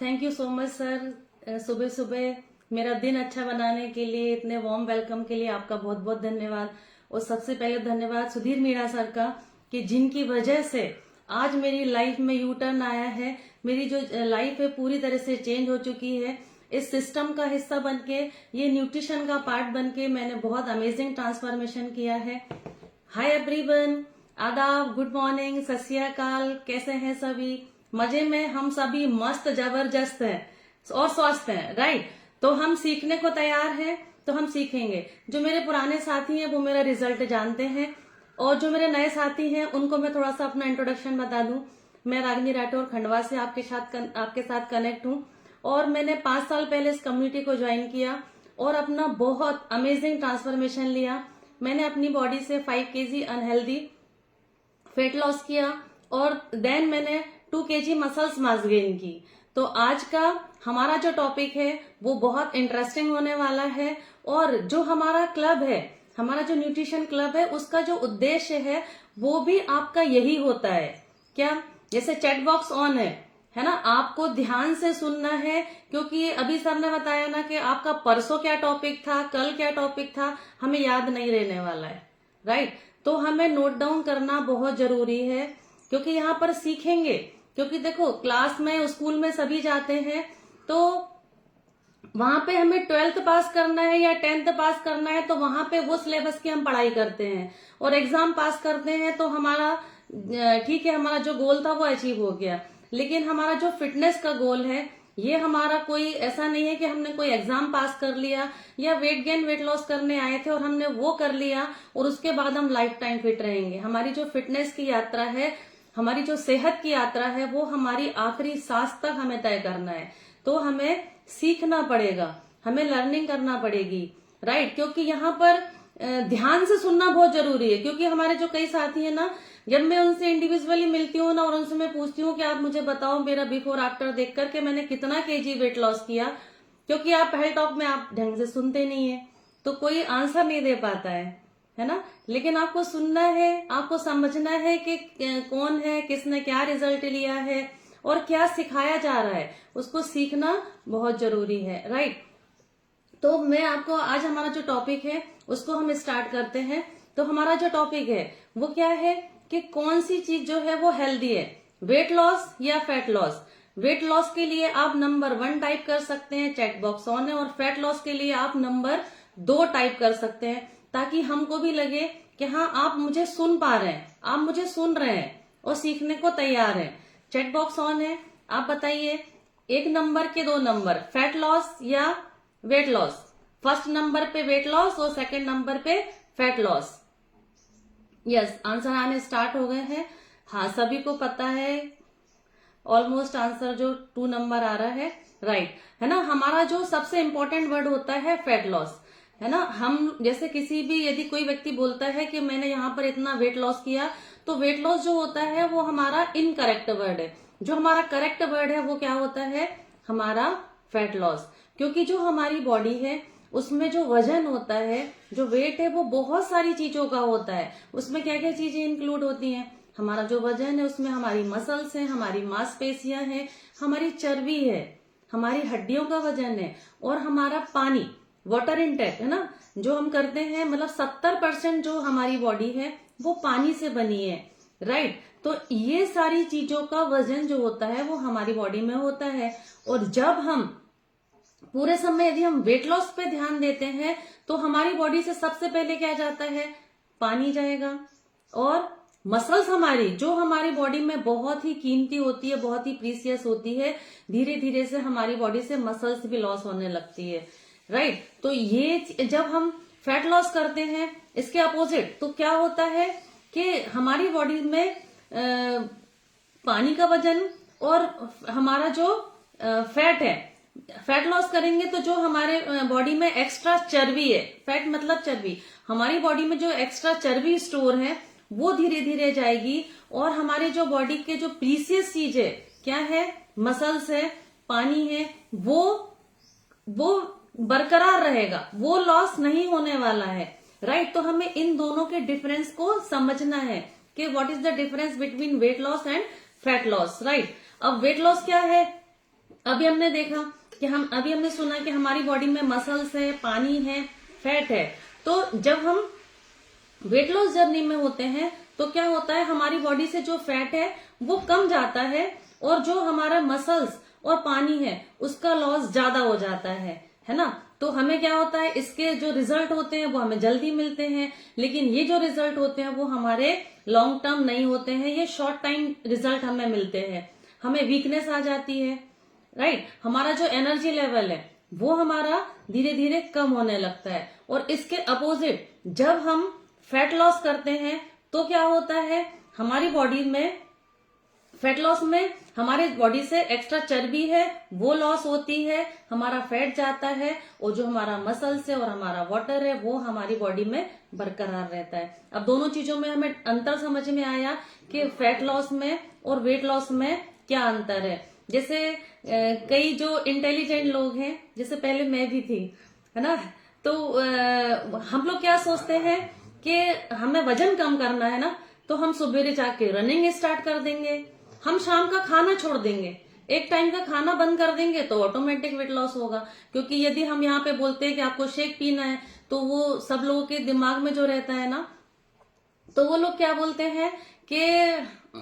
Thank you so much sir. सुबह सुबह मेरा दिन अच्छा बनाने के लिए, इतने वार्म वेलकम के लिए आपका बहुत बहुत धन्यवाद। और सबसे पहले धन्यवाद सुधीर मीणा सर का, कि जिनकी वजह से आज मेरी लाइफ में यू टर्न आया है। मेरी जो लाइफ है पूरी तरह से चेंज हो चुकी है। इस सिस्टम का हिस्सा बनके, ये न्यूट्रिशन का पार्ट बनके मैंने बहुत अमेजिंग ट्रांसफॉर्मेशन किया है। हाय एवरीवन, आदाब, गुड मॉर्निंग, सत श्री अकाल। कैसे हैं सभी? मजे में? हम सभी मस्त जबरदस्त हैं और स्वस्थ हैं, राइट? तो हम सीखने को तैयार हैं, तो हम सीखेंगे। जो मेरे पुराने साथी हैं वो मेरा रिजल्ट जानते हैं, और जो मेरे नए साथी हैं उनको मैं थोड़ा सा अपना इंट्रोडक्शन बता दूं। मैं रागिनी राठौर खंडवा से आपके साथ कनेक्ट हूं, और मैंने 5 साल पहले इस कम्युनिटी को ज्वाइन किया और अपना बहुत अमेजिंग ट्रांसफॉर्मेशन लिया। मैंने अपनी बॉडी से 5 kg अनहेल्दी फेट लॉस किया, और देन मैंने 2 kg मसल्स मास गेन की। तो आज का हमारा जो टॉपिक है वो बहुत इंटरेस्टिंग होने वाला है। और जो हमारा क्लब है, हमारा जो न्यूट्रिशन क्लब है, उसका जो उद्देश्य है वो भी आपका यही होता है। क्या? जैसे चैट बॉक्स ऑन है ना? आपको ध्यान से सुनना है, क्योंकि अभी सर ने बताया ना कि आपका परसों क्या टॉपिक था, कल क्या टॉपिक था, हमें याद नहीं रहने वाला है, राइट? तो हमें नोट डाउन करना बहुत जरूरी है, क्योंकि यहाँ पर सीखेंगे। क्योंकि देखो, क्लास में, स्कूल में सभी जाते हैं, तो वहां पे हमें 12th पास करना है या 10th पास करना है, तो वहां पे वो सिलेबस की हम पढ़ाई करते हैं और एग्जाम पास करते हैं, तो हमारा ठीक है, हमारा जो गोल था वो अचीव हो गया। लेकिन हमारा जो फिटनेस का गोल है, ये हमारा कोई ऐसा नहीं है कि हमने कोई एग्जाम पास कर लिया या वेट गेन वेट लॉस करने आए थे और हमने वो कर लिया और उसके बाद हम लाइफ टाइम फिट रहेंगे। हमारी जो फिटनेस की यात्रा है, हमारी जो सेहत की यात्रा है, वो हमारी आखिरी सांस तक हमें तय करना है। तो हमें सीखना पड़ेगा, हमें लर्निंग करना पड़ेगी, राइट? क्योंकि यहाँ पर ध्यान से सुनना बहुत जरूरी है। क्योंकि हमारे जो कई साथी है ना, जब मैं उनसे इंडिविजुअली मिलती हूँ ना और उनसे मैं पूछती हूँ कि आप मुझे बताओ मेरा बिफोर आफ्टर देख करके मैंने कितना kg वेट लॉस किया, क्योंकि आप पहले टॉक में आप ढंग से सुनते नहीं है, तो कोई आंसर नहीं दे पाता है ना? लेकिन आपको सुनना है, आपको समझना है कि कौन है, किसने क्या रिजल्ट लिया है और क्या सिखाया जा रहा है, उसको सीखना बहुत जरूरी है, राइट? तो मैं आपको आज हमारा जो टॉपिक है उसको हम स्टार्ट करते हैं। तो हमारा जो टॉपिक है वो क्या है कि कौन सी चीज जो है वो हेल्दी है, वेट लॉस या फैट लॉस? वेट लॉस के लिए आप नंबर 1 टाइप कर सकते हैं, चैट बॉक्स ऑन है, और फैट लॉस के लिए आप नंबर 2 टाइप कर सकते हैं, ताकि हमको भी लगे कि हाँ, आप मुझे सुन पा रहे हैं, आप मुझे सुन रहे हैं और सीखने को तैयार हैं। चैट बॉक्स ऑन है, आप बताइए 1 नंबर के 2 नंबर, फैट लॉस या वेट लॉस? फर्स्ट नंबर पे वेट लॉस और सेकंड नंबर पे फैट लॉस। यस, आंसर आने स्टार्ट हो गए हैं। हाँ, सभी को पता है ऑलमोस्ट आंसर जो 2 नंबर आ रहा है, राइट? है ना? हमारा जो सबसे इंपॉर्टेंट वर्ड होता है फैट लॉस, है ना? हम जैसे किसी भी, यदि कोई व्यक्ति बोलता है कि मैंने यहाँ पर इतना वेट लॉस किया, तो वेट लॉस जो होता है वो हमारा इनकरेक्ट वर्ड है। जो हमारा करेक्ट वर्ड है वो क्या होता है? हमारा फैट लॉस। क्योंकि जो हमारी बॉडी है उसमें जो वजन होता है, जो वेट है, वो बहुत सारी चीजों का होता है। उसमें क्या क्या चीजें इंक्लूड होती हैं? हमारा जो वजन है उसमें हमारी मसल्स हैं, हमारी मांसपेशियां हैं, हमारी चर्बी है, हमारी हड्डियों का वजन है, और हमारा पानी, वाटर इनटेक, है ना, जो हम करते हैं। मतलब 70% जो हमारी बॉडी है वो पानी से बनी है, राइट? तो ये सारी चीजों का वजन जो होता है वो हमारी बॉडी में होता है। और जब हम पूरे समय यदि हम वेट लॉस पे ध्यान देते हैं, तो हमारी बॉडी से सबसे पहले क्या जाता है? पानी जाएगा। और मसल्स हमारी, जो हमारी बॉडी में बहुत ही कीमती होती है, बहुत ही प्रीसियस होती है, धीरे धीरे से हमारी बॉडी से मसल्स भी लॉस होने लगती है, राइट? तो ये जब हम फैट लॉस करते हैं, इसके अपोजिट तो क्या होता है कि हमारी बॉडी में पानी का वजन और हमारा जो फैट है, फैट लॉस करेंगे तो जो हमारे बॉडी में एक्स्ट्रा चर्बी है, फैट मतलब चर्बी, हमारी बॉडी में जो एक्स्ट्रा चर्बी स्टोर है वो धीरे धीरे जाएगी, और हमारे जो बॉडी के जो प्रीसियस चीज है, क्या है? मसल्स है, पानी है, वो बरकरार रहेगा, वो लॉस नहीं होने वाला है, राइट? तो हमें इन दोनों के डिफरेंस को समझना है कि what is the difference between weight loss and fat loss, right? अब वेट लॉस क्या है? अभी हमने देखा कि अभी हमने सुना कि हमारी बॉडी में मसल्स है, पानी है, फैट है। तो जब हम वेट लॉस जर्नी में होते हैं तो क्या होता है, हमारी बॉडी से जो फैट है वो कम जाता है और जो हमारा मसल्स और पानी है उसका लॉस ज्यादा हो जाता है ना। तो हमें क्या होता है, इसके जो रिजल्ट होते हैं वो हमें जल्दी मिलते हैं, लेकिन ये जो रिजल्ट होते हैं वो हमारे लॉन्ग टर्म नहीं होते हैं, ये शॉर्ट टाइम रिजल्ट हमें मिलते हैं। हमें वीकनेस आ जाती है, राइट। हमारा जो एनर्जी लेवल है वो हमारा धीरे धीरे कम होने लगता है। और इसके अपोजिट जब हम फैट लॉस करते हैं तो क्या होता है, हमारी बॉडी में फैट लॉस में हमारे बॉडी से एक्स्ट्रा चर्बी है वो लॉस होती है, हमारा फैट जाता है और जो हमारा मसल्स है और हमारा वाटर है वो हमारी बॉडी में बरकरार रहता है। अब दोनों चीजों में हमें अंतर समझ में आया कि फैट लॉस में और वेट लॉस में क्या अंतर है। जैसे कई जो इंटेलिजेंट लोग हैं, जैसे पहले मैं भी थी, है ना, तो हम लोग क्या सोचते हैं कि हमें वजन कम करना है ना, तो हम सुबह जाके रनिंग स्टार्ट कर देंगे, हम शाम का खाना छोड़ देंगे, एक टाइम का खाना बंद कर देंगे तो ऑटोमेटिक वेट लॉस होगा। क्योंकि यदि हम यहाँ पे बोलते हैं कि आपको शेक पीना है तो वो सब लोगों के दिमाग में जो रहता है ना, तो वो लोग क्या बोलते हैं कि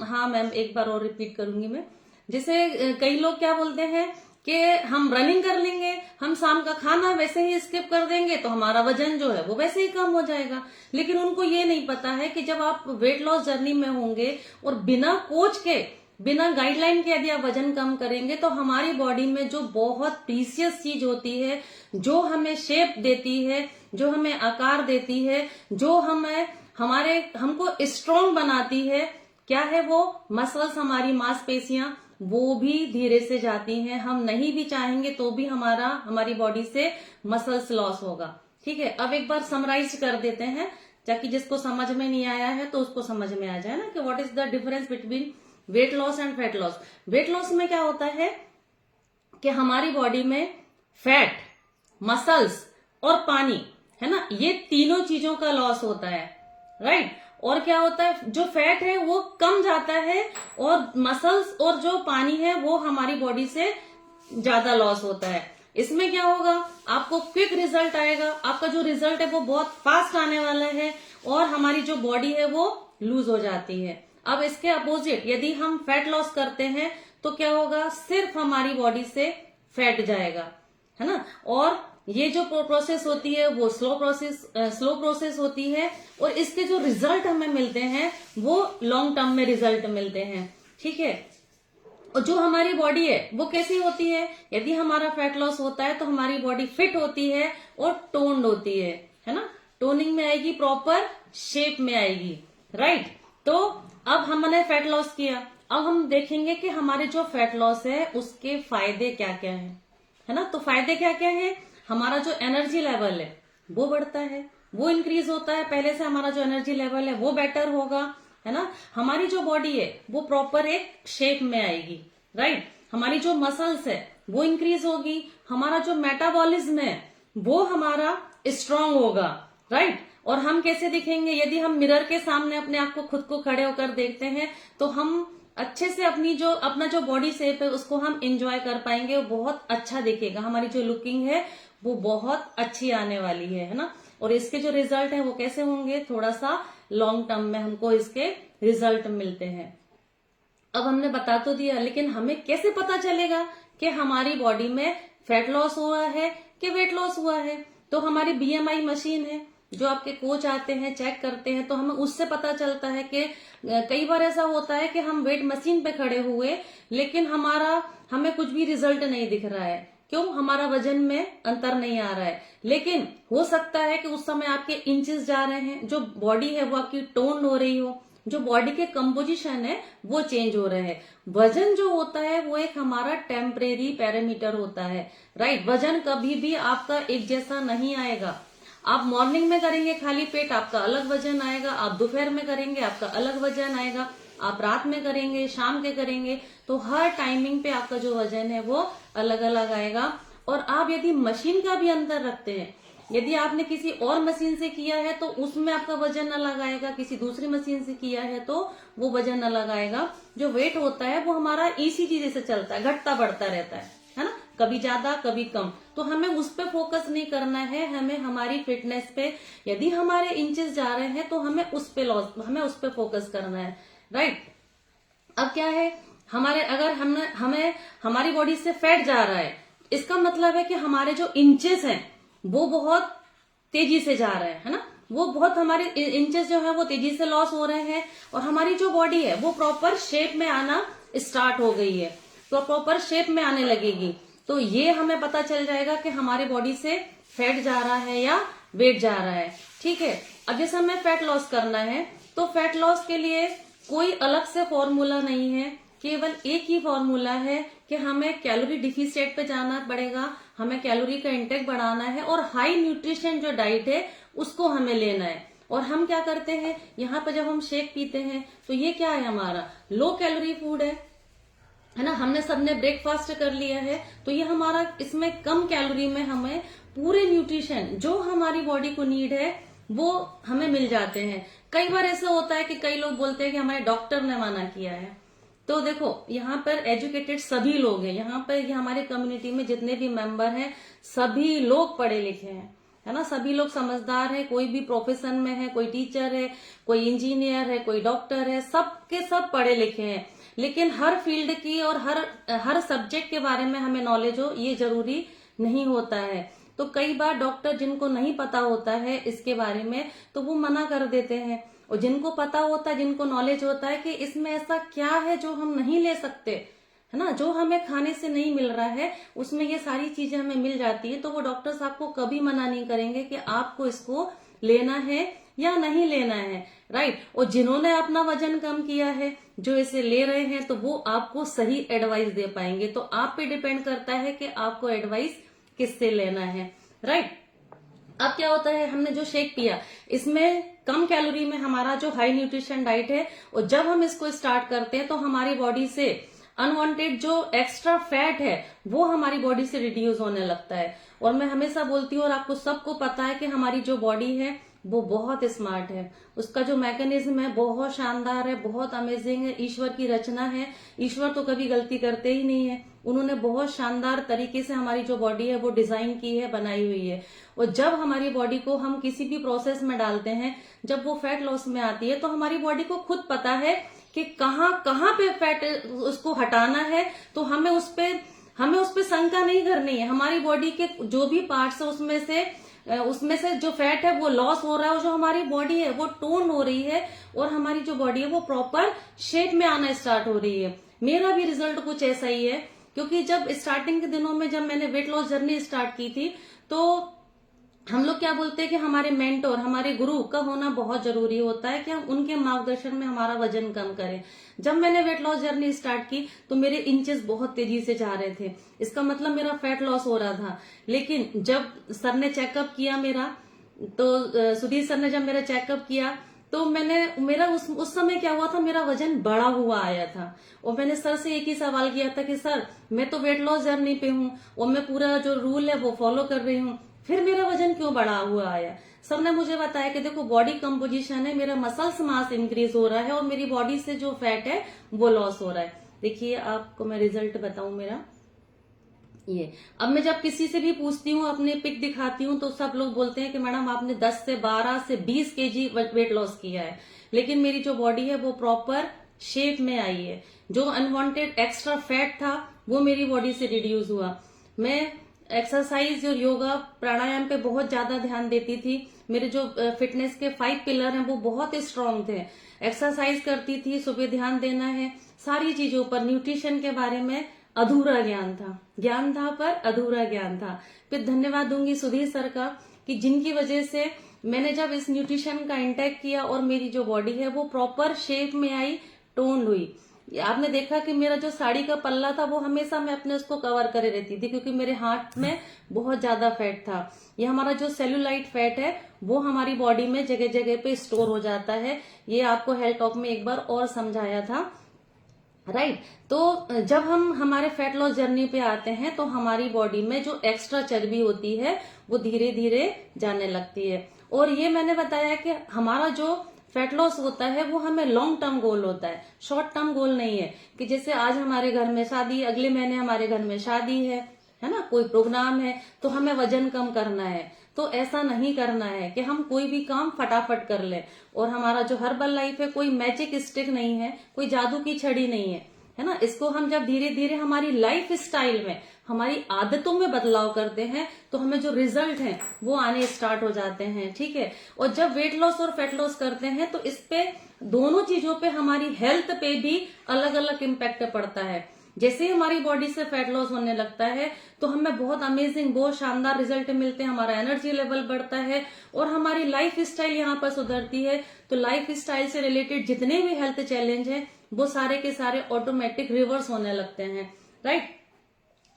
हाँ मैम, एक बार और रिपीट करूंगी मैं। जैसे कई लोग क्या बोलते हैं कि हम रनिंग कर लेंगे, हम शाम का खाना वैसे ही स्किप कर देंगे तो हमारा वजन जो है वो वैसे ही कम हो जाएगा। लेकिन उनको ये नहीं पता है कि जब आप वेट लॉस जर्नी में होंगे और बिना कोच के, बिना गाइडलाइन के यदि आप वजन कम करेंगे तो हमारी बॉडी में जो बहुत प्रीसियस चीज होती है, जो हमें शेप देती है, जो हमें आकार देती है, जो हमको स्ट्रॉन्ग बनाती है, क्या है वो? मसल्स, हमारी मांसपेशियां, वो भी धीरे से जाती हैं। हम नहीं भी चाहेंगे तो भी हमारी बॉडी से मसल्स लॉस होगा। ठीक है, अब एक बार समराइज कर देते हैं ताकि जिसको समझ में नहीं आया है तो उसको समझ में आ जाए ना कि what is the difference between weight loss and fat loss. Weight loss में क्या होता है कि हमारी बॉडी में फैट, मसल्स और पानी, है ना, ये तीनों चीजों का लॉस होता है, राइट। और क्या होता है, जो फैट है वो कम जाता है और मसल्स और जो पानी है वो हमारी बॉडी से ज्यादा लॉस होता है। इसमें क्या होगा, आपको क्विक रिजल्ट आएगा, आपका जो रिजल्ट है वो बहुत फास्ट आने वाला है और हमारी जो बॉडी है वो लूज हो जाती है। अब इसके अपोजिट यदि हम फैट लॉस करते हैं तो क्या होगा, सिर्फ हमारी बॉडी से फैट जाएगा, है ना। और ये जो प्रोसेस होती है वो स्लो प्रोसेस होती है और इसके जो रिजल्ट हमें मिलते हैं वो लॉन्ग टर्म में रिजल्ट मिलते हैं। ठीक है, और जो हमारी बॉडी है वो कैसी होती है, यदि हमारा फैट लॉस होता है तो हमारी बॉडी फिट होती है और टोन्ड होती है ना, टोनिंग में आएगी, प्रॉपर शेप में आएगी, राइट। तो अब हमने फैट लॉस किया, अब हम देखेंगे कि हमारे जो फैट लॉस है उसके फायदे क्या क्या है ना। तो फायदे क्या क्या है, हमारा जो एनर्जी लेवल है वो बढ़ता है, वो इंक्रीज होता है, पहले से हमारा जो एनर्जी लेवल है वो बेटर होगा, है ना। हमारी जो बॉडी है वो प्रॉपर एक शेप में आएगी, राइट। हमारी जो मसल्स है वो इंक्रीज होगी, हमारा जो मेटाबॉलिज्म है वो हमारा स्ट्रांग होगा, राइट। और हम कैसे दिखेंगे, यदि हम मिरर के सामने अपने आप को, खुद को खड़े होकर देखते हैं तो हम अच्छे से अपना जो बॉडी शेप है उसको हम एंजॉय कर पाएंगे, वो बहुत अच्छा दिखेगा, हमारी जो लुकिंग है वो बहुत अच्छी आने वाली है ना। और इसके जो रिजल्ट है वो कैसे होंगे, थोड़ा सा लॉन्ग टर्म में हमको इसके रिजल्ट मिलते हैं। अब हमने बता तो दिया, लेकिन हमें कैसे पता चलेगा कि हमारी बॉडी में फैट लॉस हुआ है कि वेट लॉस हुआ है। तो हमारी BMI मशीन है, जो आपके कोच आते हैं चेक करते हैं, तो हमें उससे पता चलता है कि कई बार ऐसा होता है कि हम वेट मशीन पे खड़े हुए लेकिन हमें कुछ भी रिजल्ट नहीं दिख रहा है, क्यों, हमारा वजन में अंतर नहीं आ रहा है। लेकिन हो सकता है कि उस समय आपके इंचेस जा रहे हैं, जो बॉडी है वो आपकी टोन हो रही हो, जो बॉडी के कंपोजिशन है वो चेंज हो रहे हैं। वजन जो होता है वो एक हमारा टेम्परेरी पैरामीटर होता है, राइट। वजन कभी भी आपका एक जैसा नहीं आएगा। आप मॉर्निंग में करेंगे खाली पेट, आपका अलग वजन आएगा, आप दोपहर में करेंगे आपका अलग वजन आएगा, आप रात में करेंगे, शाम के करेंगे, तो हर टाइमिंग पे आपका जो वजन है वो अलग अलग आएगा। और आप यदि मशीन का भी अंतर रखते हैं, यदि आपने किसी और मशीन से किया है तो उसमें आपका वजन अलग आएगा, किसी दूसरी मशीन से किया है तो वो वजन अलग आएगा। जो वेट होता है वो हमारा ईसीजी जैसे चलता है, घटता बढ़ता रहता है ना, कभी ज्यादा कभी कम। तो हमें उस पे फोकस नहीं करना है, हमें हमारी फिटनेस पे, यदि हमारे इंचेस जा रहे हैं तो हमें उस पे फोकस करना है, राइट। अब क्या है, अगर हमें हमारी बॉडी से फैट जा रहा है, इसका मतलब है कि हमारे जो इंचेस हैं वो बहुत तेजी से जा रहे हैं, है ना, वो बहुत हमारे इंचेस जो है वो तेजी से लॉस हो रहे हैं, और हमारी जो बॉडी है वो प्रॉपर शेप में आना स्टार्ट हो गई है, तो प्रॉपर शेप में आने लगेगी। तो ये हमें पता चल जाएगा कि हमारे बॉडी से फैट जा रहा है या वेट जा रहा है, ठीक है। अब जैसे हमें फैट लॉस करना है तो फैट लॉस के लिए कोई अलग से फॉर्मूला नहीं है, केवल एक ही फॉर्मूला है कि हमें कैलोरी डिफिसिट पे जाना पड़ेगा, हमें कैलोरी का इंटेक बढ़ाना है और हाई न्यूट्रिशन जो डाइट है उसको हमें लेना है। और हम क्या करते हैं, यहाँ पे जब हम शेक पीते हैं तो ये क्या है, हमारा लो कैलोरी फूड है ना, हमने सबने ब्रेकफास्ट कर लिया है, तो ये हमारा इसमें कम कैलोरी में हमें पूरे न्यूट्रिशन जो हमारी बॉडी को नीड है वो हमें मिल जाते हैं। कई बार ऐसा होता है कि कई लोग बोलते हैं कि हमारे डॉक्टर ने मना किया है, तो देखो यहाँ पर एजुकेटेड सभी लोग हैं, यहाँ पर हमारे कम्युनिटी में जितने भी मेंबर हैं सभी लोग पढ़े लिखे हैं, है ना, सभी लोग समझदार है, कोई भी प्रोफेशन में है, कोई टीचर है, कोई इंजीनियर है, कोई डॉक्टर है, सबके सब पढ़े लिखे हैं। लेकिन हर फील्ड की और हर सब्जेक्ट के बारे में हमें नॉलेज हो ये जरूरी नहीं होता है। तो कई बार डॉक्टर जिनको नहीं पता होता है इसके बारे में तो वो मना कर देते हैं, और जिनको पता होता है, जिनको नॉलेज होता है कि इसमें ऐसा क्या है जो हम नहीं ले सकते, है ना, जो हमें खाने से नहीं मिल रहा है उसमें ये सारी चीजें हमें मिल जाती है, तो वो डॉक्टर्स आपको कभी मना नहीं करेंगे कि आपको इसको लेना है या नहीं लेना है, राइट। और जिन्होंने अपना वजन कम किया है, जो इसे ले रहे हैं, तो वो आपको सही एडवाइस दे पाएंगे। तो आप पे डिपेंड करता है कि आपको एडवाइस किससे लेना है, राइट। अब क्या होता है, हमने जो शेक पिया इसमें कम कैलोरी में हमारा जो हाई न्यूट्रिशन डाइट है, और जब हम इसको स्टार्ट करते हैं तो हमारी बॉडी से अनवांटेड जो एक्स्ट्रा फैट है वो हमारी बॉडी से रिड्यूस होने लगता है। और मैं हमेशा बोलती हूँ, और आपको सबको पता है कि हमारी जो बॉडी है वो बहुत स्मार्ट है, उसका जो मैकेनिज्म है बहुत शानदार है, बहुत अमेजिंग है, ईश्वर की रचना है। ईश्वर तो कभी गलती करते ही नहीं है, उन्होंने बहुत शानदार तरीके से हमारी जो बॉडी है वो डिजाइन की है, बनाई हुई है। और जब हमारी बॉडी को हम किसी भी प्रोसेस में डालते हैं, जब वो फैट लॉस में आती है, तो हमारी बॉडी को खुद पता है कि कहाँ कहाँ पे फैट उसको हटाना है, तो हमें उस पे शंका नहीं करनी है। हमारी बॉडी के जो भी पार्ट्स है उसमें से जो फैट है वो लॉस हो रहा है, और जो हमारी बॉडी है वो टोन हो रही है, और हमारी जो बॉडी है वो प्रॉपर शेप में आना स्टार्ट हो रही है। मेरा भी रिजल्ट कुछ ऐसा ही है, क्योंकि जब स्टार्टिंग के दिनों में जब मैंने वेट लॉस जर्नी स्टार्ट की थी, तो हम लोग क्या बोलते हैं कि हमारे मेंटोर, हमारे गुरु का होना बहुत जरूरी होता है कि हम उनके मार्गदर्शन में हमारा वजन कम करें। जब मैंने वेट लॉस जर्नी स्टार्ट की तो मेरे इंचेस बहुत तेजी से जा रहे थे, इसका मतलब मेरा फैट लॉस हो रहा था। लेकिन जब सर ने चेकअप किया मेरा, तो सुधीर सर ने जब मेरा चेकअप किया तो मेरा उस समय क्या हुआ था, मेरा वजन बढ़ा हुआ आया था। और मैंने सर से एक ही सवाल किया था कि सर मैं तो वेट लॉस जर्नी पे हूँ और मैं पूरा जो रूल है वो फॉलो कर रही हूँ, फिर मेरा वजन क्यों बढ़ा हुआ आया। सब ने मुझे बताया कि देखो बॉडी कंपोजिशन है, मेरा मसल्स मास इंक्रीज हो रहा है और मेरी बॉडी से जो फैट है वो लॉस हो रहा है। देखिए आपको मैं रिजल्ट बताऊं मेरा ये। अब मैं जब किसी से भी पूछती हूँ, अपने पिक दिखाती हूँ, तो सब लोग बोलते हैं कि मैडम आपने 10 से 12 से 20 केजी वेट लॉस किया है, लेकिन मेरी जो बॉडी है वो प्रॉपर शेप में आई है। जो अनवांटेड एक्स्ट्रा फैट था वो मेरी बॉडी से रिड्यूस हुआ। मैं एक्सरसाइज और योगा प्राणायाम पे बहुत ज्यादा ध्यान देती थी। मेरे जो फिटनेस के 5 पिलर हैं वो बहुत स्ट्रांग थे। एक्सरसाइज करती थी, सुबह ध्यान देना है, सारी चीजों पर, न्यूट्रिशन के बारे में अधूरा ज्ञान था पर अधूरा ज्ञान था। फिर धन्यवाद दूंगी सुधीर सर का कि जिनकी वजह से मैंने जब इस न्यूट्रिशन का इंटेक किया और मेरी जो बॉडी है वो प्रॉपर शेप में आई, टोन्ड हुई। आपने देखा कि मेरा जो साड़ी का पल्ला था वो हमेशा मैं अपने उसको कवर करे रहती थी, क्योंकि मेरे हाथ में बहुत ज्यादा फैट था। ये हमारा जो सेलुलाइट फैट है वो हमारी बॉडी में जगह जगह पे स्टोर हो जाता है। ये आपको हेल्थ टॉक में एक बार और समझाया था। राइट। तो जब हम हमारे फैट लॉस जर्नी पे आते हैं तो हमारी बॉडी में जो एक्स्ट्रा चर्बी होती है वो धीरे धीरे जाने लगती है। और ये मैंने बताया कि हमारा जो फैट लॉस होता है वो हमें लॉन्ग टर्म गोल होता है, शॉर्ट टर्म गोल नहीं है कि जैसे आज हमारे घर में शादी, अगले महीने हमारे घर में शादी है ना, कोई प्रोग्राम है तो हमें वजन कम करना है। तो ऐसा नहीं करना है कि हम कोई भी काम फटाफट कर ले। और हमारा जो हर्बल लाइफ है कोई मैजिक स्टिक नहीं है, कोई जादू की छड़ी नहीं है ना। इसको हम जब धीरे धीरे हमारी लाइफ स्टाइल में, हमारी आदतों में बदलाव करते हैं तो हमें जो रिजल्ट हैं वो आने स्टार्ट हो जाते हैं। ठीक है। और जब वेट लॉस और फैट लॉस करते हैं तो इस पे, दोनों चीजों पे, हमारी हेल्थ पे भी अलग अलग इम्पैक्ट पड़ता है। जैसे ही हमारी बॉडी से फैट लॉस होने लगता है तो हमें बहुत अमेजिंग, बहुत शानदार रिजल्ट मिलते हैं, हमारा एनर्जी लेवल बढ़ता है और हमारी लाइफ स्टाइल यहाँ पर सुधरती है। तो लाइफ स्टाइल से रिलेटेड जितने भी हेल्थ चैलेंज हैं वो सारे के सारे ऑटोमेटिक रिवर्स होने लगते हैं। राइट।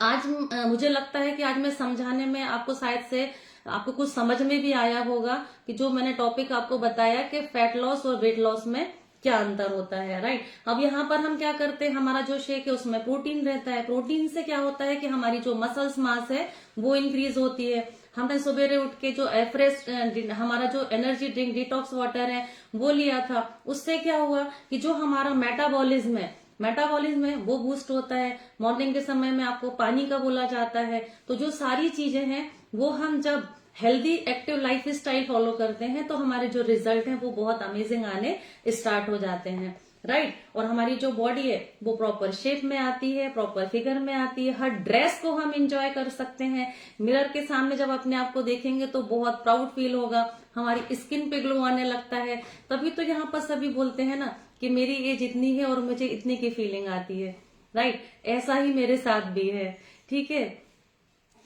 आज मुझे लगता है कि आज मैं समझाने में आपको शायद से आपको कुछ समझ में भी आया होगा कि जो मैंने टॉपिक आपको बताया कि फैट लॉस और वेट लॉस में क्या अंतर होता है। राइट। अब यहाँ पर हम क्या करते हैं, हमारा जो शेक है उसमें प्रोटीन रहता है। प्रोटीन से क्या होता है कि हमारी जो मसल्स मास है वो इंक्रीज होती है। हमने सवेरे उठ के जो फ्रेश, हमारा जो एनर्जी ड्रिंक डिटॉक्स वाटर है वो लिया था, उससे क्या हुआ कि जो हमारा मेटाबॉलिज्म है वो बूस्ट होता है। मॉर्निंग के समय में आपको पानी का बोला जाता है। तो जो सारी चीजें हैं वो हम जब healthy active life style follow करते हैं तो हमारे जो रिजल्ट हैं वो बहुत अमेजिंग आने स्टार्ट हो जाते हैं। राइट। और हमारी जो बॉडी है वो प्रॉपर शेप में आती है, प्रॉपर फिगर में आती है। हर ड्रेस को हम इंजॉय कर सकते हैं। मिरर के सामने जब अपने आप को देखेंगे तो बहुत प्राउड फील होगा, हमारी स्किन पे ग्लो आने लगता है। तभी तो यहाँ पर सभी बोलते हैं ना कि मेरी एज इतनी है और मुझे इतनी की फीलिंग आती है। राइट। ऐसा ही मेरे साथ भी है। ठीक है।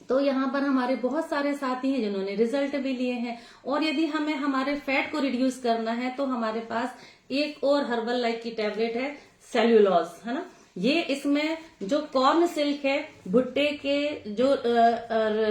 तो यहाँ पर हमारे बहुत सारे साथी हैं जिन्होंने रिजल्ट भी लिए हैं। और यदि हमें हमारे फैट को रिड्यूस करना है तो हमारे पास एक और हर्बल लाइफ की टैबलेट है, सेल्यूलोज, है ना। ये इसमें जो कॉर्न सिल्क है, भुट्टे के जो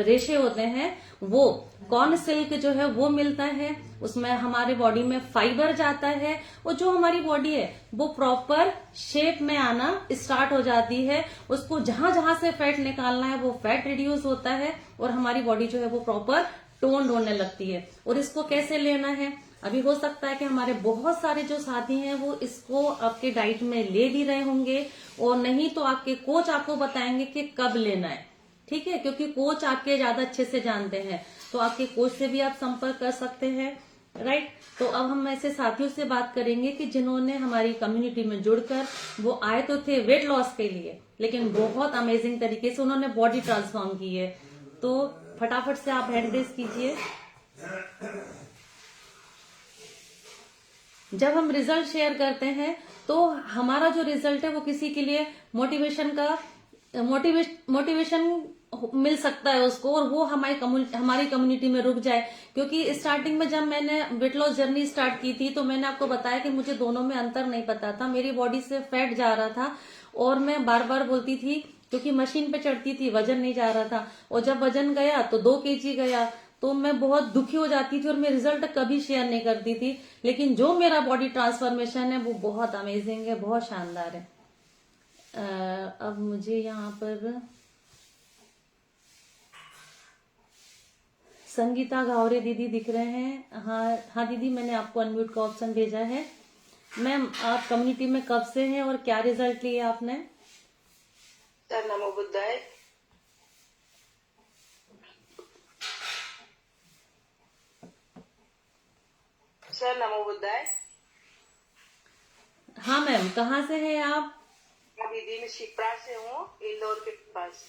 रेशे होते हैं, वो कॉर्न सिल्क जो है वो मिलता है। उसमें हमारे बॉडी में फाइबर जाता है और जो हमारी बॉडी है वो प्रॉपर शेप में आना स्टार्ट हो जाती है। उसको जहां जहां से फैट निकालना है वो फैट रिड्यूस होता है और हमारी बॉडी जो है वो प्रॉपर टोन्ड होने लगती है। और इसको कैसे लेना है, अभी हो सकता है कि हमारे बहुत सारे जो साथी हैं वो इसको आपके डाइट में ले भी रहे होंगे, और नहीं तो आपके कोच आपको बताएंगे कि कब लेना है। ठीक है। क्योंकि कोच आपके ज्यादा अच्छे से जानते हैं, तो आपके कोच से भी आप संपर्क कर सकते हैं। राइट। तो अब हम ऐसे साथियों से बात करेंगे कि जिन्होंने हमारी कम्युनिटी में जुड़कर, वो आए तो थे वेट लॉस के लिए, लेकिन बहुत अमेजिंग तरीके से उन्होंने बॉडी ट्रांसफॉर्म की है। तो फटाफट से आप हैंड रेज कीजिए। जब हम रिजल्ट शेयर करते हैं तो हमारा जो रिजल्ट है वो किसी के लिए मोटिवेशन मिल सकता है उसको, और वो हमारी कम्युनिटी में रुक जाए। क्योंकि स्टार्टिंग में जब मैंने वेट लॉस जर्नी स्टार्ट की थी तो मैंने आपको बताया कि मुझे दोनों में अंतर नहीं पता था। मेरी बॉडी से फैट जा रहा था और मैं बार बार बोलती थी, क्योंकि मशीन पे चढ़ती थी, वजन नहीं जा रहा था। और जब वजन गया तो 2 kg गया, तो मैं बहुत दुखी हो जाती थी और मैं रिजल्ट कभी शेयर नहीं करती थी। लेकिन जो मेरा बॉडी ट्रांसफॉर्मेशन है वो बहुत अमेजिंग है, बहुत शानदार है। अब मुझे यहाँ पर संगीता घावरे दीदी दिख रहे हैं। हाँ हाँ दीदी, मैंने आपको अनम्यूट का ऑप्शन भेजा है। मैम, आप कम्युनिटी में कब से हैं और क्या रिजल्ट लिए आपने? सर नमो बुद्धाय। सर नमो बुद्धाय। हाँ मैम, कहाँ से हैं आप? दीदी मैं शिप्रा से हूँ, इंदौर के पास।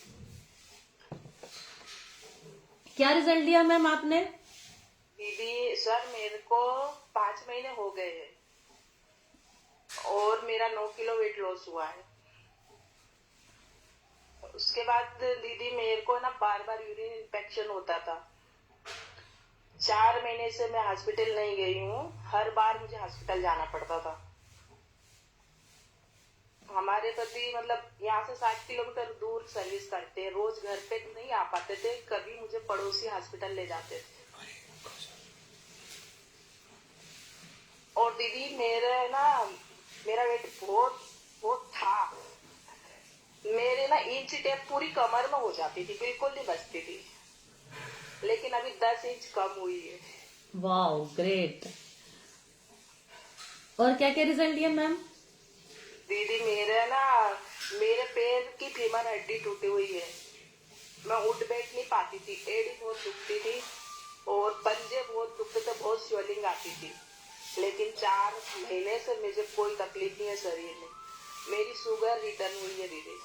क्या रिजल्ट लिया मैम आपने? दीदी सर मेरे को 5 महीने हो गए हैं और मेरा 9 किलो वेट लॉस हुआ है। उसके बाद दीदी मेरे को ना बार बार यूरिन इन्फेक्शन होता था। 4 महीने से मैं हॉस्पिटल नहीं गई हूँ, हर बार मुझे हॉस्पिटल जाना पड़ता था। हमारे पति मतलब यहाँ से 60 किलोमीटर दूर सर्विस करते हैं, रोज घर पे नहीं आ पाते थे, कभी मुझे पड़ोसी हॉस्पिटल ले जाते थे। और दीदी मेरा वेट बहुत वो था। मेरे ना इंच टेप पूरी कमर में हो जाती थी, बिल्कुल नहीं बचती थी, लेकिन अभी 10 इंच कम हुई है। Wow, great. और क्या क्या रिजल्ट दिया मैम? दीदी मेरे पैर की फीमर हड्डी टूटी हुई है। मैं उठ बैठ नहीं पाती थी, एड़ी बहुत दुखती थी और पंजे बहुत दुखते थे, बहुत स्वेलिंग आती थी। लेकिन 4 महीने से मुझे कोई तकलीफ नहीं है शरीर में। मेरी शुगर रिटर्न हुई है दीदी।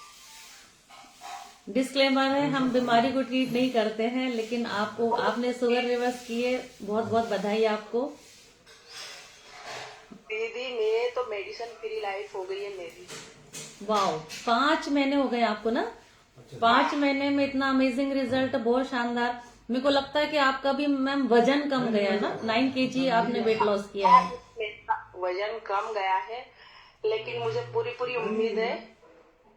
डिस्क्लेमर है, हम बीमारी को ट्रीट नहीं करते हैं, लेकिन आपने शुगर रिवर्स की है, बहुत बहुत बधाई आपको। दीदी मैं तो मेडिसिन फ्री लाइफ हो गई है मेरी। वाओ, 5 महीने हो गए आपको ना? 5 महीने में इतना अमेजिंग रिजल्ट, बहुत शानदार। मेरे को लगता है कि आपका भी मैम वजन कम गया है ना? 9 kg आपने वेट लॉस किया है। मेरा वजन कम गया है, लेकिन मुझे पूरी पूरी उम्मीद है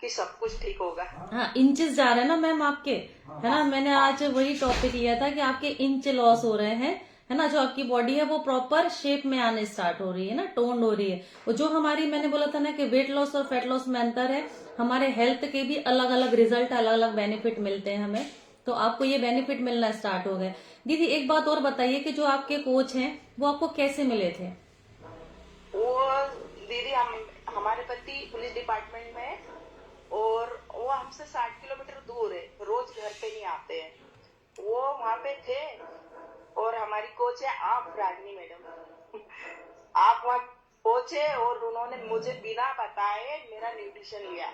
कि सब कुछ ठीक होगा। हाँ, इंचेस जा रहे हैं ना मैम आपके, है ना? मैंने आज वही टॉपिक लिया था कि आपके इंच लॉस हो रहे हैं, है ना? जो आपकी बॉडी है वो प्रॉपर शेप में आने स्टार्ट हो रही है ना, टोन्ड हो रही है। वो जो हमारी, मैंने बोला था ना कि वेट लॉस और फैट लॉस में अंतर है, हमारे हेल्थ के भी अलग अलग रिजल्ट, अलग अलग बेनिफिट मिलते हैं हमें। तो आपको ये बेनिफिट मिलना स्टार्ट हो गए। दीदी एक बात और बताइए कि जो आपके कोच हैं वो आपको कैसे मिले थे? वो दीदी हमारे पति पुलिस डिपार्टमेंट में है और वो हमसे 60 किलोमीटर दूर है, रोज घर पे नहीं आते हैं। वो वहां पे थे और हमारी कोच है आप रागिनी मैडम। आप वहाँ पहुंचे और उन्होंने मुझे बिना बताए मेरा न्यूट्रिशन लिया,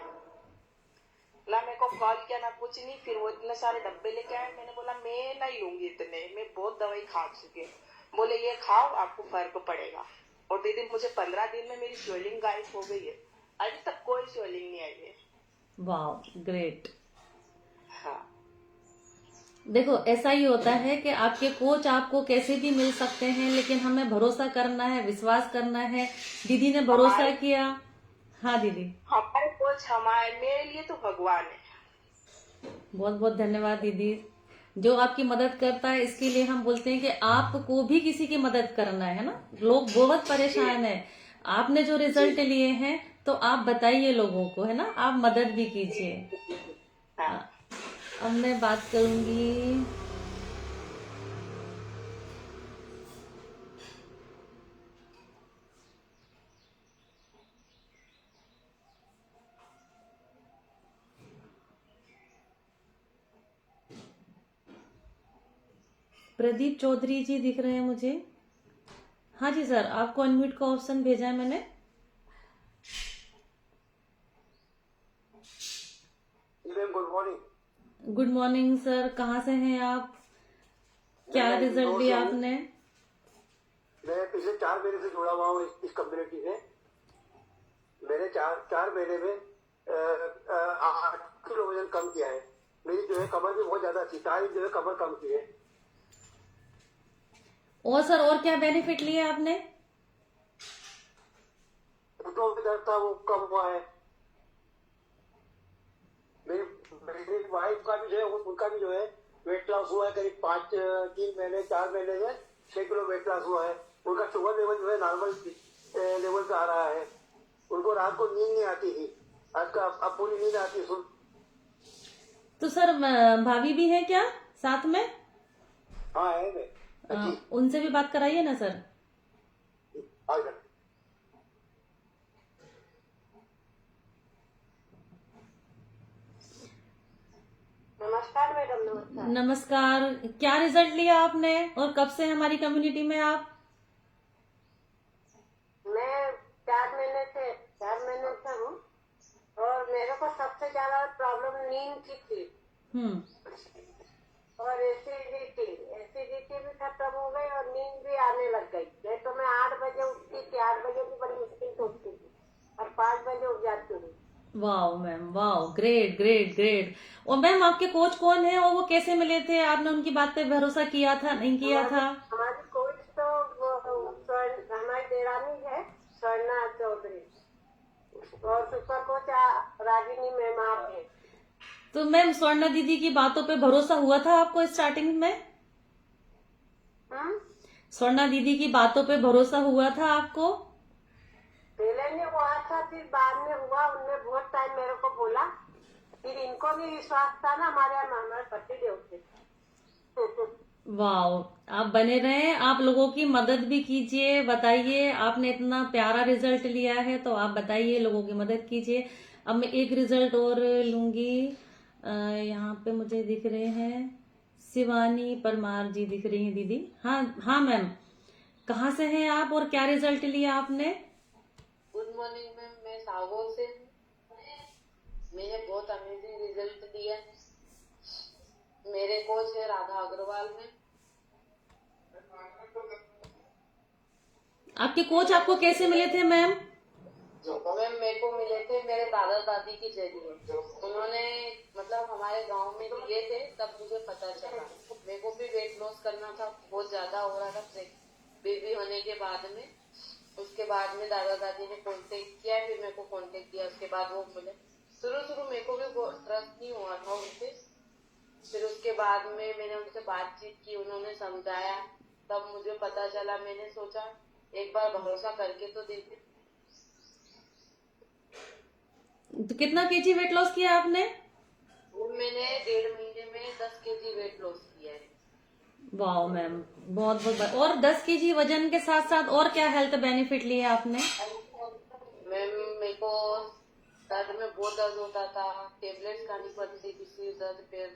ना मेरे को कॉल किया ना कुछ नहीं। फिर वो इतने सारे डब्बे लेके आए, मैंने बोला मैं नहीं लूंगी इतने, मैं बहुत दवाई खा चुकी हूँ। बोले ये खाओ आपको फर्क पड़ेगा। और दीदी मुझे 15 दिन में मेरी स्वेलिंग गायब हो गई है, अभी तक कोई स्वेलिंग नहीं आई है। Wow, great. हाँ देखो, ऐसा ही होता है कि आपके कोच आपको कैसे भी मिल सकते हैं, लेकिन हमें भरोसा करना है, विश्वास करना है। दीदी ने भरोसा किया। हाँ दीदी, हमारे कोच मेरे लिए तो भगवान है। बहुत बहुत धन्यवाद दीदी। जो आपकी मदद करता है, इसके लिए हम बोलते हैं कि आपको भी किसी की मदद करना है ना। लोग बहुत परेशान है, आपने जो रिजल्ट लिए हैं तो आप बताइए लोगों को, है ना? आप मदद भी कीजिए। हाँ हाँ, अब मैं बात करूंगी। प्रदीप चौधरी जी दिख रहे हैं मुझे। हाँ जी सर, आपको अनम्यूट का ऑप्शन भेजा है मैंने। Good morning. Good morning sir, कहाँ से हैं आप? क्या मैं रिजल्ट इंदौर दिया से हूँ। आपने? मैं पिछले 4 महीने से जुड़ा हुआ हूँ इस कम्युनिटी से। मैंने चार महीने में 8 किलो वजन कम किया है। मेरी जो है कमर भी बहुत ज्यादा थी, 4 इंच जो है कमर कम की है। और सर, और क्या बेनिफिट लिए आपने? घुटनों में दर्द था वो कम हुआ है। मेरी मेरी वाइफ का भी जो है उनका भी जो है वेट लॉस हुआ है, करीब 4 महीने में 6 किलो वेट लॉस हुआ है। उनका शुगर लेवल जो है नॉर्मल लेवल पे आ रहा है। उनको रात को नींद नहीं आती थी, आज का अब पूरी नींद आती है। तो सर, भाभी भी है क्या साथ में? हाँ है मैं जी। उनसे भी बात कराइए ना सर। आइए। नमस्कार मैडम। नमस्कार। नमस्कार। क्या रिजल्ट लिया आपने और कब से हमारी कम्युनिटी में आप? मैं 4 महीने से हूँ और मेरे को सबसे ज्यादा प्रॉब्लम नींद की थी और एसिडिटी भी खत्म हो गई और नींद भी आने लग गई। नहीं तो मैं 8 बजे उठती थी, 8 बजे भी बड़ी मुश्किल से उठती थी और 5 बजे उठ जाती हूँ। Wow ma'am, wow, great great great. और मैम आपके कोच कौन है और वो कैसे मिले थे? आपने उनकी बात पे भरोसा किया था, नहीं किया था? हमारी कोच तो हमारी देरानी है स्वर्णा चौधरी और सुपर कोच रागिनी मैम आप है। तो मैम, स्वर्णा दीदी की बातों पे भरोसा हुआ था आपको स्टार्टिंग में? स्वर्णा दीदी की बातों पे भरोसा हुआ था आपको? पहले नहीं हुआ था, फिर बाद में हुआ। उनने बहुत टाइम मेरे को बोला, फिर इनको भी विश्वास था ना हमारे पतिदेव पे। वाओ, आप बने रहें, आप लोगों की मदद भी कीजिए। बताइए, आपने इतना प्यारा रिजल्ट लिया है तो आप बताइए, लोगों की मदद कीजिए। अब मैं एक रिजल्ट और लूंगी। यहाँ पे मुझे दिख रहे हैं शिवानी परमार जी दिख रही हैं दीदी। हाँ हाँ मैम, कहाँ से हैं आप और क्या रिजल्ट लिया आपने? गुड मॉर्निंग मैम, मैं सागौर से हूँ। मैंने बहुत अमेजिंग रिजल्ट दिया। मेरे कोच है राधा अग्रवाल में। आपके कोच आपको कैसे मिले थे मैम? मैम मेरे को मिले थे मेरे दादा दादी के जरिए। उन्होंने मतलब हमारे गांव में दिए थे, तब मुझे पता चला। मेरे को भी वेट लॉस करना था, बहुत ज्यादा हो रहा था बेबी होने के बाद में। उसके बाद में दादा दादी ने कांटेक्ट किया, फिर मेरे को कांटेक्ट किया। उसके बाद वो मिले। शुरू मेरे को भी ट्रस्ट नहीं हुआ था उनसे। फिर उसके बाद में मैंने उनसे बातचीत की, उन्होंने समझाया, तब मुझे पता चला। मैंने सोचा एक बार भरोसा करके तो देखे। तो कितना केजी वेट लॉस किया आपने? मैंने 1.5 महीने में 10 केजी वेट लॉस किया है। वाओ मैम, बहुत बहुत और 10 केजी वजन के साथ साथ और क्या हेल्थ बेनिफिट लिए आपने? मैम मेरे को सर में बहुत दर्द होता था, टेबलेट्स खानी पड़ती थी, सिर दर्द, पेट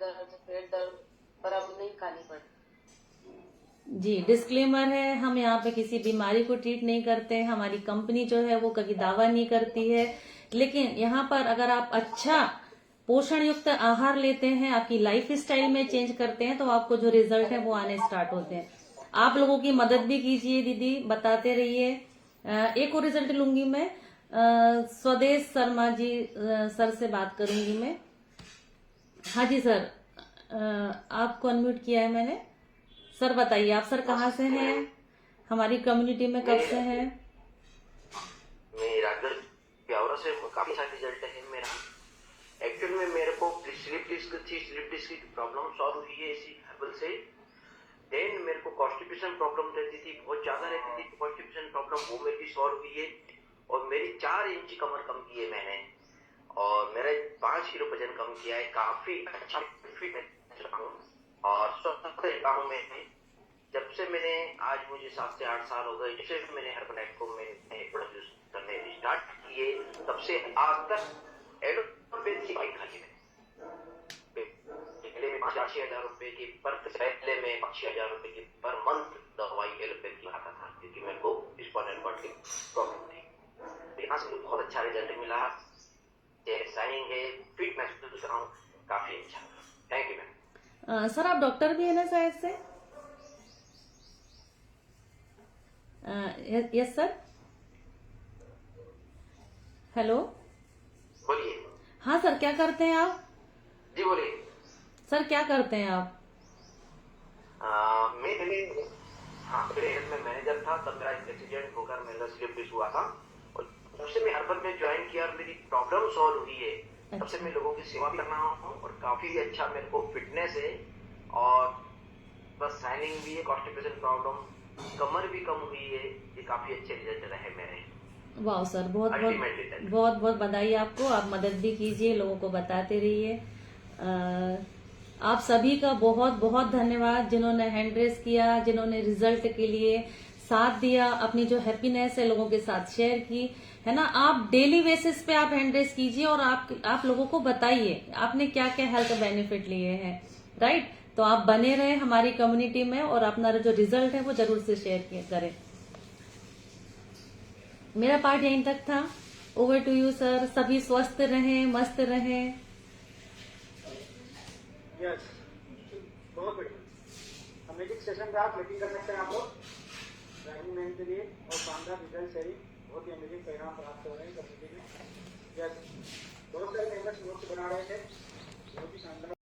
दर्द, पर अब नहीं खानी पड़ती। जी, डिस्क्लेमर है, हम यहाँ पे किसी बीमारी को ट्रीट नहीं करते। हमारी कंपनी जो है वो कभी दावा नहीं करती है, लेकिन यहाँ पर अगर आप अच्छा पोषण युक्त आहार लेते हैं, आपकी लाइफ स्टाइल में चेंज करते हैं, तो आपको जो रिजल्ट है वो आने स्टार्ट होते हैं। आप लोगों की मदद भी कीजिए दीदी, बताते रहिए। एक और रिजल्ट लूंगी मैं। स्वदेश शर्मा जी सर से बात करूंगी मैं। हाँ जी सर, आपको अनम्यूट किया है मैंने। सर बताइए, आप सर कहाँ से हैं, हमारी कम्युनिटी में कब से हैं? मैं राजगढ़ ब्यावरा से। काफी अच्छा रिजल्ट है मेरा। एक्चुअल में मेरे को स्लिप डिस्क की प्रॉब्लम सॉल्व हुई है इसी हर्बल से। देन मेरे को कॉन्स्टिपेशन प्रॉब्लम रहती थी, बहुत ज्यादा रहती थी कॉन्स्टिपेशन प्रॉब्लम, वो मेरी सॉल्व हुई है। और मेरी 4 इंच कमर कम की है मैंने, और मेरा 5 किलो वजन कम किया है। काफी अच्छा फिट हूँ और स्वस्थ रहता हूँ मैं। जब से मैंने, आज मुझे 7 से 8 साल हो गए जब से मैंने हर्बल को मैंने प्रोड्यूस करने स्टार्ट किए, तब से आज तक एलोपैथ की दवाई खाई है। पहले में 5-6 हजार रुपए की पहले में 5-6 हजार रुपए की पर मंथ दवाई एलोपैथ की खाता था, क्योंकि मेरे को स्पाइनल कॉर्ड की प्रॉब्लम थी। यहाँ से बहुत अच्छा रिजल्ट मिला, शाइनिंग है, फिट महसूस कर रहा हूँ, काफी अच्छा। Thank you ma'am. सर आप डॉक्टर भी है ना शायद से? Yes sir, hello. बोलिए। हाँ सर, क्या करते हैं आप? जी बोलिए। सर क्या करते हैं आप? मैं पहले हेल्थ में मैनेजर था, तब मेरा एक्सीडेंट होकर मेरा स्लिप डिस्क हुआ था, और तब से मैं हर्बल में ज्वाइन किया और मेरी प्रॉब्लम सॉल्व हुई है। तब से मैं लोगों की सेवा भी कर रहा हूँ और काफी अच्छा मेरे को फिटनेस है, और बस शाइनिंग भी है, कॉन्स्टिपेशन प्रॉब्लम, कमर भी कम हुई है। ये काफी अच्छे रिजल्ट रहे मेरे। वाह सर, बहुत Ultimate result। बहुत बहुत बधाई आपको। आप मदद भी कीजिए, लोगों को बताते रहिए। आप सभी का बहुत बहुत धन्यवाद, जिन्होंने हैंड रेस किया, जिन्होंने रिजल्ट के लिए साथ दिया, अपनी जो हैप्पीनेस है लोगों के साथ शेयर की, है ना। आप डेली बेसिस पे आप हैंड रेस कीजिए और आप लोगों को बताइए आपने क्या क्या हेल्थ बेनिफिट लिए हैं, राइट। तो आप बने रहे हमारी कम्युनिटी में और अपना जो रिजल्ट है वो जरूर से शेयर करें। मेरा पार्ट यहीं तक था। Over to you sir. सभी स्वस्थ रहें, मस्त रहें। यस, बहुत बढ़िया। अमेजिंग सेशन का आप मीटिंग कर सकते हैं आप लोग ड्राइविंग मैन के लिए, और शानदार रिजल्ट शेयरिंग, बहुत ही अमेजिंग परिणाम प्राप्त हो रहे हैं कम्युनिटी में। यस, बहुत सारे मेंबर्स नोट्स बना रहे थे, बहुत ही शानदार।